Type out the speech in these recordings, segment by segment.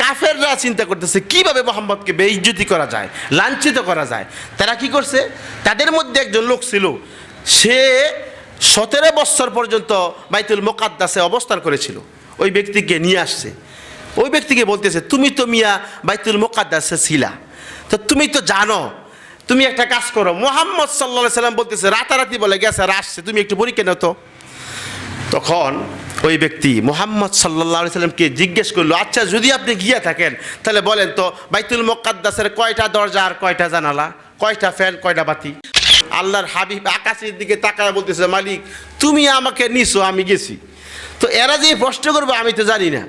কাফেররা চিন্তা করতেছে কিভাবে মুহাম্মদকে বেইজ্জতি করা যায়, লাঞ্ছিত করা যায়। তারা কি করছে, তাদের মধ্যে একজন লোক ছিল, সে 17 বছর পর্যন্ত বাইতুল মুকাদ্দাসে অবস্থান করেছিল। ওই ব্যক্তিকে নিয়ে আসছে, ওই ব্যক্তিকে বলতেছে তুমি তো মিয়া বাইতুল মুকাদ্দাসে ছিলা, তো তুমি তো জানো, তুমি একটা কাজ করো। মুহাম্মদ সাল্লাল্লাহু আলাইহি সাল্লাম বলতেছে রাতারাতি বলে গেছে আর আসছে, তুমি একটু পরীক্ষা নাও তো। তখন ওই ব্যক্তি মুহাম্মদ সাল্লাল্লাহু আলাইহি সাল্লামকে জিজ্ঞেস করলো, আচ্ছা যদি আপনি গিয়ে থাকেন তাহলে বলেন তো বাইতুল মুকাদ্দাসের কয়টা দরজা আর কয়টা জানালা, কয়টা ফ্যান, কয়টা বাতি? আল্লাহর হাবিব আকাশের দিকে তাকায় বলতেছে, মালিক তুমি আমাকে নিছো, আমি গেছি, তো এরা যে প্রশ্ন করবে আমি তো জানি না।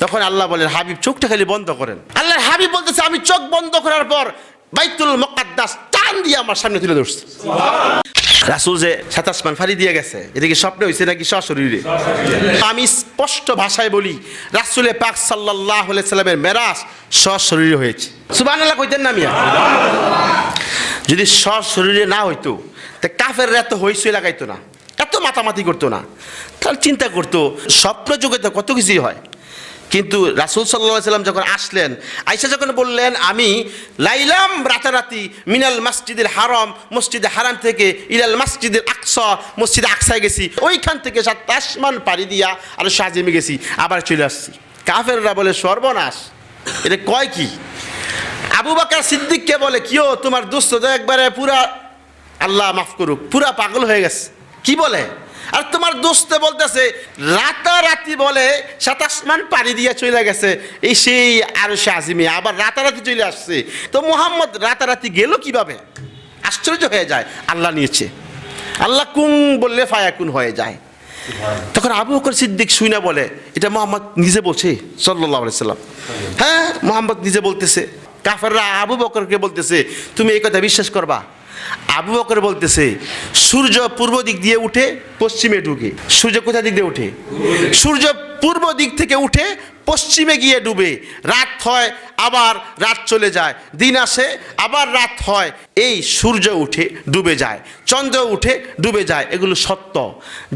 তখন আল্লাহ বলেন, হাবিব চোখটা খালি বন্ধ করেন। আল্লাহর হাবিব বলতেছে, আমি চোখ বন্ধ করার পর বাইতুল মুকাদ্দাস টান দিয়ে আমার সামনে তুলে ধরছে। রাসূল যে 7 আসমান ফাড়ি দিয়ে গেছে, এটা কি স্বপ্নে হয়েছে নাকি সশরীরে? আমি স্পষ্ট ভাষায় বলি, রাসূলে পাক সাল্লাল্লাহু আলাইহি সাল্লামের মেরাজ সশরীরে হয়েছে। সুবহানাল্লাহ কইতেন না মিয়া? যদি সশরীরে না হইতো তা কাফেররা এত হইচই লাগাইতো না, এত মাতামাতি করতো না, তাহলে চিন্তা করতো স্বপ্ন যুগে তো কত কিছুই হয়। কিন্তু রাসূল সাল্লাল্লাহু আলাইহি সাল্লাম যখন আসলেন, আয়েশা যখন বললেন আমি লাইলাম রাতারাতি মিনাল মসজিদুল হারাম, মসজিদে হারাম থেকে ইলাল মসজিদুল আকসা, মসজিদে আকসায় গেছি, ওইখান থেকে 7 আসমান পাড়ি দিয়া আর সাজিমে গেছি, আবার চলে আসছি। কাফেররা বলে সর্বনাশ, এটা কয় কি? আবু বকর সিদ্দিককে বলে, কিও তোমার দোস্ত তো একবারে পুরা, আল্লাহ মাফ করুক, পুরা পাগল হয়ে গেছে। কি বলে? আর তোমার দোস্তে বলতেছে রাতারাতি বলে 7 আসমান পাড়ি দিয়ে চলে গেছে এই সেই আরশে আজিমে, আবার রাতারাতি চলে আসছে। তো মুহাম্মদ রাতারাতি গেল কিভাবে? আশ্চর্য হয়ে যায়। আল্লাহ নিয়েছে, আল্লাহ কুন বললে ফায়াকুন হয়ে যায়। তখন আবু বকর সিদ্দিক শুনে বলে, এটা মুহাম্মদ নিজে বলছে সাল্লাল্লাহু আলাইহি সাল্লাম। হ্যাঁ, মুহাম্মদ নিজে বলতেছে। কাফেররা আবু বকরকে বলতেছে তুমি এই কথা বিশ্বাস করবা? আবু বকর বলতেছে সূর্য পূর্ব দিক দিয়ে উঠে পশ্চিমে ঢুকে। সূর্য কোথা দিক দিয়ে উঠে? সূর্য পূর্ব দিক থেকে উঠে পশ্চিমে গিয়ে ডুবে, রাত হয় আবার রাত চলে যায়, দিন আসে আবার রাত হয়, এই সূর্য উঠে ডুবে যায়, চন্দ্র উঠে ডুবে যায়, এগুলো সত্য।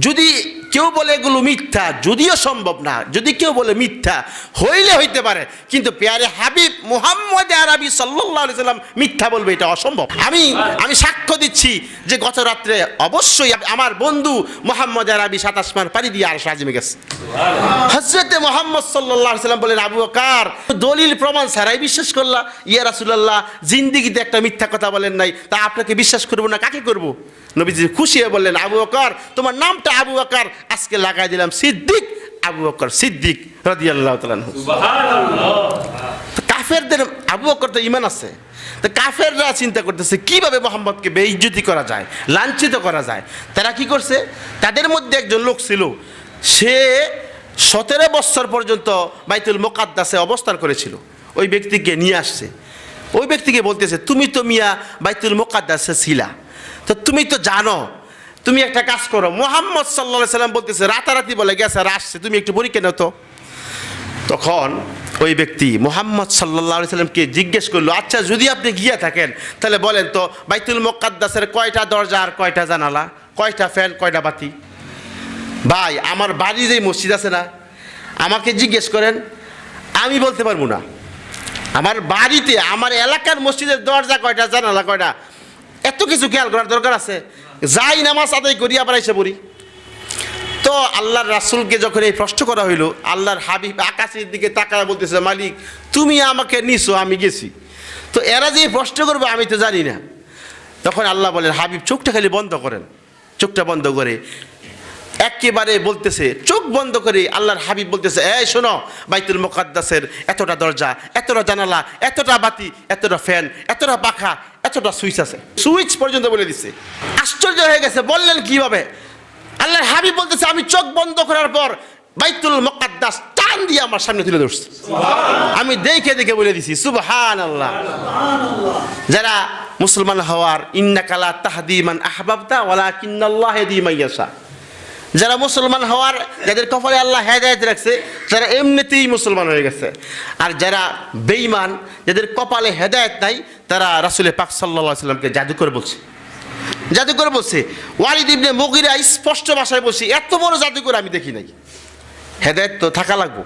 যদি কেউ বলে এগুলো মিথ্যা, যদিও সম্ভব না, যদি কেউ বলে মিথ্যা হইলে হইতে পারে, কিন্তু পেয়ারে হাবিব মুহাম্মদ আরবি সাল্লাল্লাহু আলাইহি সাল্লাম মিথ্যা বলবে এটা অসম্ভব। আমি সাক্ষ্য দিচ্ছি যে গত রাত্রে অবশ্যই আমার বন্ধু মুহাম্মদ আরবি 7 আসমান পাড়ি দিয়ে আরশে আজিমে গেছে। হযরত মুহাম্মদ সাল্লাল্লাহু আলাইহি সাল্লাম বলেন, আবু বকর দলিল প্রমাণ ছাড়াই বিশ্বাস করলা? ইয়া রাসূলুল্লাহ, জিন্দেগিতে একটা মিথ্যা কথা বলেন নাই, তা আপনাকে বিশ্বাস করব না কাকে করব? নবীজি খুশি হয়ে বললেন, আবু বকর তোমার নামটা আবু বকর আজকে লাগাই দিলাম সিদ্দিক, আবু বকর সিদ্দিক রাদিয়াল্লাহু তাআলা আনহু। সুবহানাল্লাহ। কাফেরদের আবু বকর তো ঈমান আছে, তো কাফেররা চিন্তা করতেছে কিভাবে মুহাম্মদকে বেইজ্জতি করা যায়, লাঞ্ছিত করা যায়। তারা কি করছে, তাদের মধ্যে একজন লোক ছিল, সে 17 বছর পর্যন্ত বাইতুল মুকাদ্দাসে অবস্থান করেছিল। ওই ব্যক্তিকে নিয়ে আসছে, ওই ব্যক্তিকে বলতেছে তুমি তো মিয়া বাইতুল মুকাদ্দাসে ছিলা, তো তুমি তো জানো, তুমি একটা কাজ করো। মুহাম্মদ সাল্লাল্লাহু আলাইহি সাল্লাম বলতেছে রাতারাতি বলে গেছে আর আসছে, তুমি একটু পরীক্ষা নাও তো। তখন ওই ব্যক্তি মুহাম্মদ সাল্লাল্লাহু আলাইহি সাল্লামকে জিজ্ঞেস করলো, আচ্ছা যদি আপনি গিয়ে থাকেন তাহলে বলেন তো বাইতুল মুকাদ্দাসের কয়টা দরজা আর কয়টা জানালা, কয়টা ফ্যান, কয়টা বাতি? ভাই আমার বাড়ি যে মসজিদ আছে না, আমাকে জিজ্ঞেস করেন, আমি বলতে পারবো না। আমার বাড়িতে আমার এলাকার মসজিদের দরজা কয়টা, জানালা কয়টা, এত কিছু খেয়াল করার দরকার আছে? যাই নামাজ আদায় করি আবার এসে পড়ি। তো আল্লাহর রাসূলকে যখন এই প্রশ্ন করা হইলো, আল্লাহর হাবিব আকাশের দিকে তাকায় বলতেছে, মালিক তুমি আমাকে নিছো, আমি গেছি, তো এরা যে প্রশ্ন করবে আমি তো জানি না। তখন আল্লাহ বলেন, হাবিব চোখটা খালি বন্ধ করেন। চোখটা বন্ধ করে একেবারে বলতেছে, চোখ বন্ধ করে আল্লাহর হাবিব বলতেছে, এই শোনো, বাইতুল মুকাদ্দাসের এতটা দরজা, এতটা জানালা, এতটা বাতি, এতটা ফ্যান, এতটা পাখা, এতটা সুইচ আছে, সুইচ পর্যন্ত বলে দিচ্ছে। আশ্চর্য হয়ে গেছে, বললেন কিভাবে? আল্লাহর হাবিব বলতেছে আমি চোখ বন্ধ করার পর বাইতুল মুকাদ্দাস টান দিয়ে আমার সামনে তুলে ধরছে। আমি দেখে দেখে বলে দিছি সুবহানাল্লাহ। যারা মুসলমান হওয়ার, ইন্নাকা লা তাহদি মান আহবাবতা ওয়ালাকিন্নাল্লাহ ইয়াহদি মান ইয়াশা, যারা মুসলমান হওয়ার, যাদের কপালে আল্লাহ হেদায়েত রাখছে, যারা এমনিতেই মুসলমান হয়ে গেছে। আর যারা বেঈমান, যাদের কপালে হেদায়েত নাই, তারা রাসূল পাক সাল্লাল্লাহু আলাইহি সাল্লামকে জাদুকর বলছে। জাদুকর বলছে, ওয়ালিদ ইবনে মুগীরা স্পষ্ট ভাষায় বলছে, এত বড় জাদুকর আমি দেখি নাই। হেদায়েত তো থাকা লাগবে।